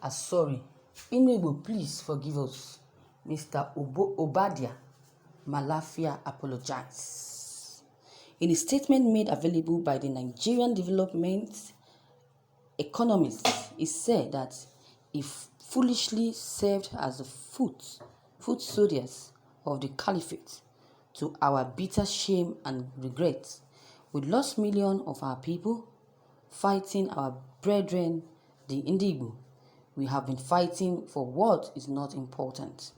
sorry. Ndi-igbo, please forgive us. Mr. Obadiah Malafia apologized. In a statement made available by the Nigerian Development Economist, he said that he foolishly served as the foot soldiers of the caliphate. To our bitter shame and regret, we lost millions of our people fighting our brethren, the Ndi-igbo. We have been fighting for what is not important.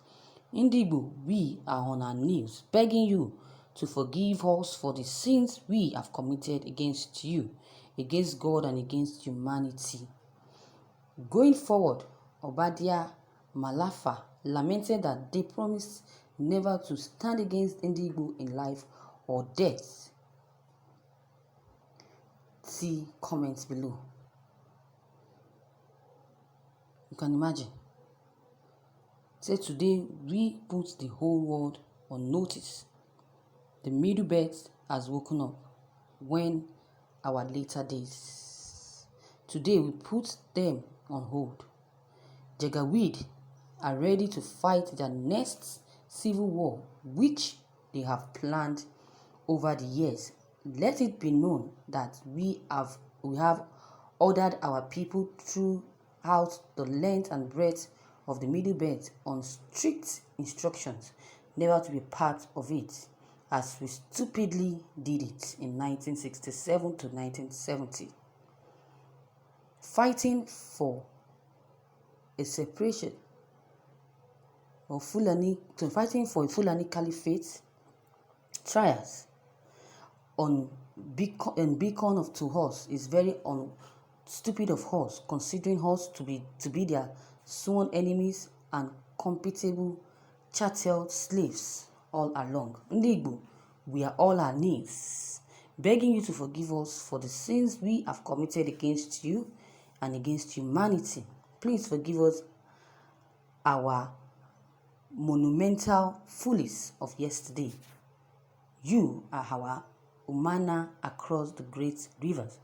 Ndi-igbo, we are on our knees begging you to forgive us for the sins we have committed against you, against God and against humanity. Going forward, Obadiah Malafa lamented that they promised never to stand against Ndi-igbo in life or death. See comments below. You can imagine. Say today we put the whole world on notice. The Middle Belt has woken up when our later days. Today we put them on hold. Jagaweed are ready to fight their next civil war, which they have planned over the years. Let it be known that we have ordered our people throughout the length and breadth of the Middle Belt on strict instructions never to be part of it, as we stupidly did it in 1967 to 1970. Fighting for a separation of fighting for a Fulani caliphate trials on beacon of to us is very stupid of us, considering us to be their sworn enemies and compatible chattel slaves all along. Ndi-igbo, we are all our knees, begging you to forgive us for the sins we have committed against you and against humanity. Please forgive us our monumental follies of yesterday. You are our Umana across the great rivers.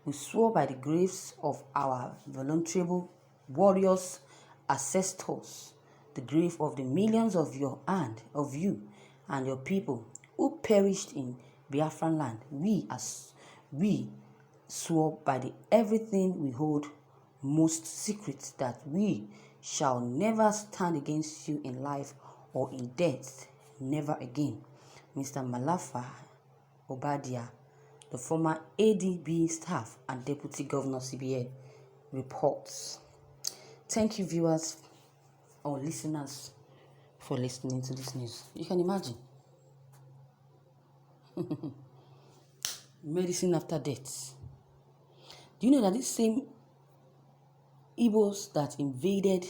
We swore by the graves of our vulnerable warriors, ancestors, the grave of the millions of you and your people who perished in Biafran land. We swore by the everything we hold most secret that we shall never stand against you in life or in death, never again. Mr. Malafa Obadiah, the former ADB staff and Deputy Governor CBN, reports. Thank you, viewers or listeners, for listening to this news. You can imagine. Medicine after death. Do you know that these same Igbos that invaded,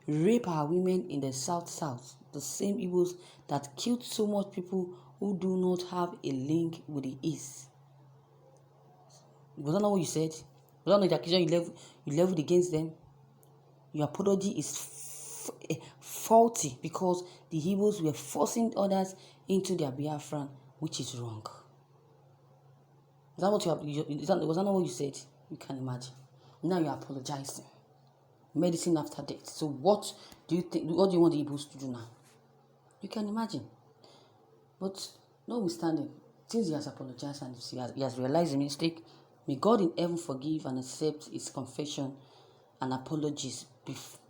rape our women in the south, the same Igbos that killed so much people who do not have a link with the East? Was that not what you said? Was that not the accusation you leveled against them? Your apology is faulty because the Igbos were forcing others into their Biafran, which is wrong. Was that not what you said? You can imagine. Now you're apologizing. Medicine after death. So what do you think? What do you want the Igbos to do now? You can imagine. But notwithstanding, since he has apologized and he has realized his mistake, may God in heaven forgive and accept his confession and apologies,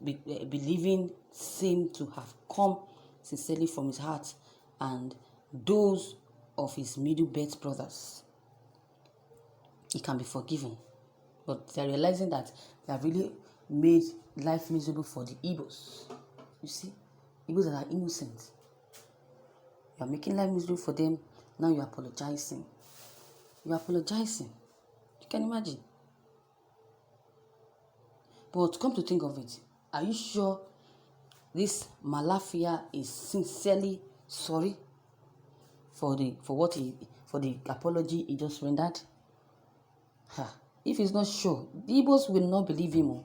believing same to have come sincerely from his heart and those of his Middle Belt brothers. He can be forgiven. But they're realizing that they have really made life miserable for the Igbos. You see, Igbos that are innocent. You are making life miserable for them. Now you're apologizing. You're apologizing. You can imagine. But come to think of it, are you sure this Malafia is sincerely sorry for the apology he just rendered? If he's not sure, the Igbos will not believe him,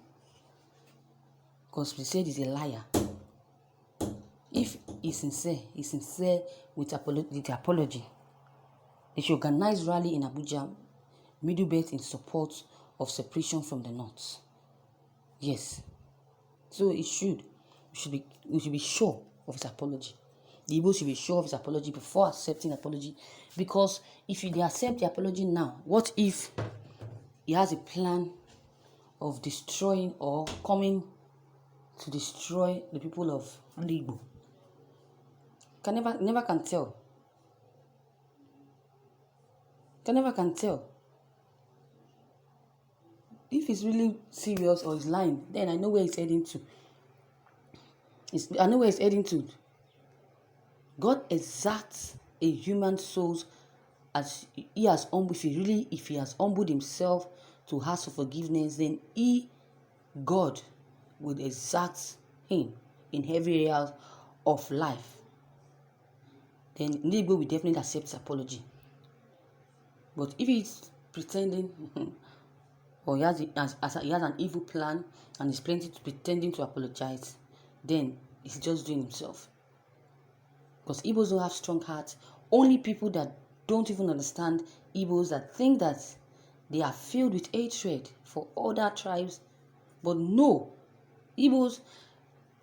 because we said he's a liar. If he's sincere with the apology. They should organize rally in Abuja, Middle Belt, in support of separation from the North. Yes, So we should be sure of his apology. The Igbo should be sure of his apology before accepting apology, because if they accept the apology now, what if he has a plan of destroying or coming to destroy the people of Ndi-igbo? Never can tell. Never can tell. If he's really serious or he's lying, then I know where he's heading to. I know where he's heading to. God exacts a human soul as he has humbled. If he has humbled himself to ask for forgiveness, then God, will exact him in every area of life. Then Ndi-igbo will definitely accept his apology. But if he's pretending, or he has an evil plan and is pretending to apologize, then he's just doing himself. Because Igbos don't have strong hearts. Only people that don't even understand Igbos, that think that they are filled with hatred for other tribes. But no, Igbos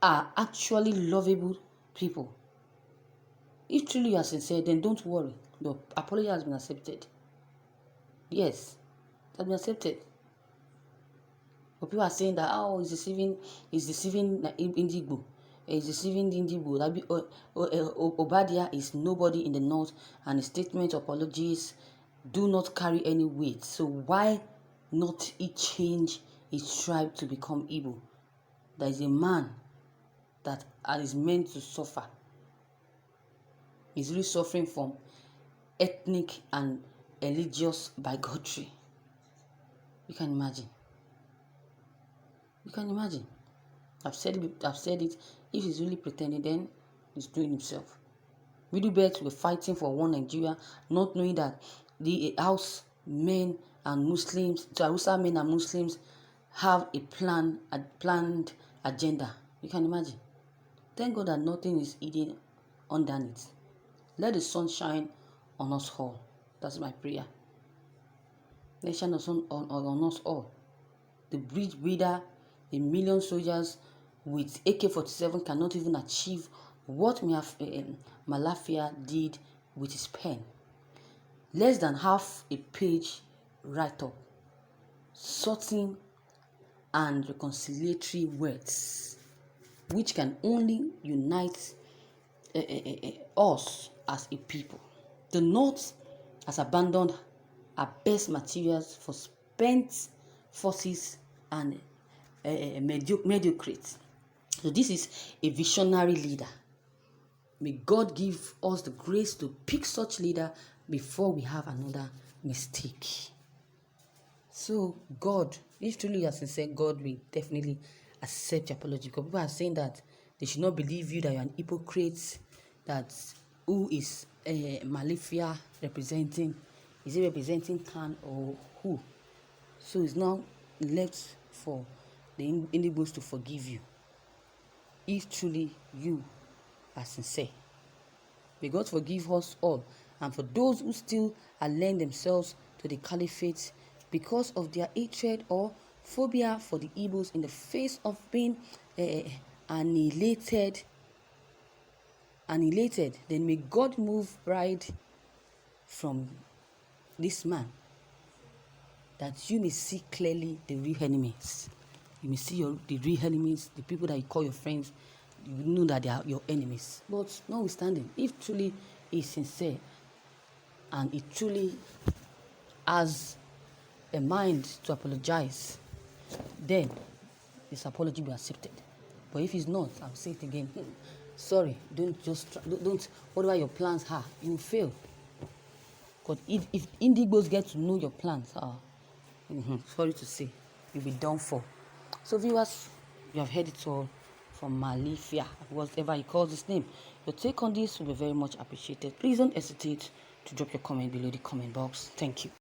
are actually lovable people. If truly you are sincere, then don't worry. Your apology has been accepted. Yes, it has been accepted. But people are saying that, oh, he's deceiving Ndi-igbo. He's deceiving the Ndi-igbo. Obadiah is nobody in the north, and his statement of apologies do not carry any weight. So why not he change his tribe to become Igbo? There is a man that is meant to suffer. He's really suffering from ethnic and religious bigotry. You can imagine. You can imagine. I've said it. If he's really pretending, then he's doing himself. Middlebergs were fighting for one Nigeria, not knowing that the Hausa men and Muslims have a planned agenda. You can imagine. Thank God that nothing is hidden underneath. Let the sun shine on us all. That's my prayer. Let it shine on us all. The bridge builder, a million soldiers with AK-47 cannot even achieve what Malafia did with his pen. Less than half a page write-up, sorting and reconciliatory words, which can only unite us as a people. The North has abandoned our best materials for spent forces and mediocrity. So this is a visionary leader. May God give us the grace to pick such leader before we have another mistake. So God, if truly you are sincere, God will definitely accept your apology. Because people are saying that they should not believe you, that you are an hypocrite, that who is Malafia representing? Is he representing Khan or who? So it's now left for the Ndi-igbos to forgive you, if truly you are sincere. May God forgive us all. And for those who still align themselves to the caliphate because of their hatred or phobia for the Igbos in the face of being annihilated, then may God move pride from this man, that you may see clearly the real enemies. You may see the real enemies, the people that you call your friends. You know that they are your enemies. But notwithstanding, if truly he is sincere and he truly has a mind to apologize, then his apology will be accepted. But if he's not, I'll say it again. Sorry, don't whatever your plans are, you will fail. Because if Ndi-igbos get to know your plans, sorry to say, you'll be done for. So viewers, you have heard it all from Malafia, whatever he calls his name. Your take on this will be very much appreciated. Please don't hesitate to drop your comment below the comment box. Thank you.